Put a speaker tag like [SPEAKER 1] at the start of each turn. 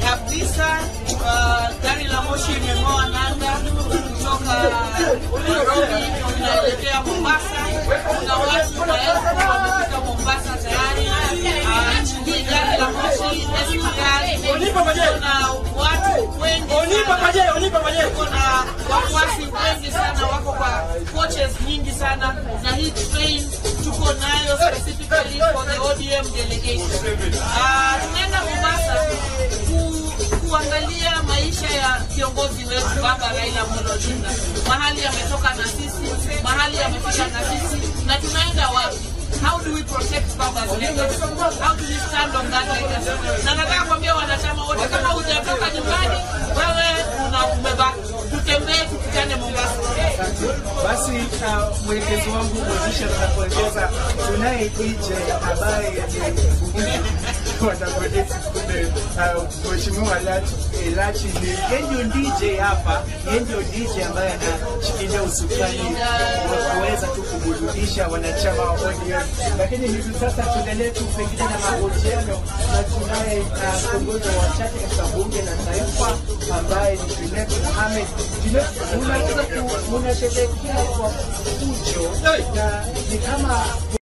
[SPEAKER 1] Kabisa gari la moshi imeng'oa nanga kutoka Nairobi tunaelekea Mombasa. Kuna watu wamefika Mombasa tayari. Hii gari la moshi SGR kuna watu wengi, kuna wafuasi wengi sana, wako kwa coaches nyingi sana, na hii train tuko nayo specifically for the ODM delegation. Tunaenda Mombasa kuangalia maisha ya kiongozi wetu Baba Raila Amolo Odinga, mahali ametoka na sisi, mahali amefika na sisi, na tunaenda wapi. How do we protect Baba's legacy? How do we stand on that legacy? Na nataka kuambia wanachama wote, kama hujatoka nyumbani, wewe umebaki, tutembee tukutane Mombasa.
[SPEAKER 2] Basi mwelekezi wangu mwisho tunapoeleza tunaye DJ ambaye Mheshimiwa Arati ndio DJ hapa, ndio DJ ambaye anashikilia usukani wa kuweza tu kuburudisha wanachama wa ODM. Lakini hivi sasa tuendelee tu pengine na mahojiano, na tunaye kiongozi wa chama katika bunge la taifa ambaye ni Junet Mohamed. Junet, unaweza kunatetea kwa fujo na ni kama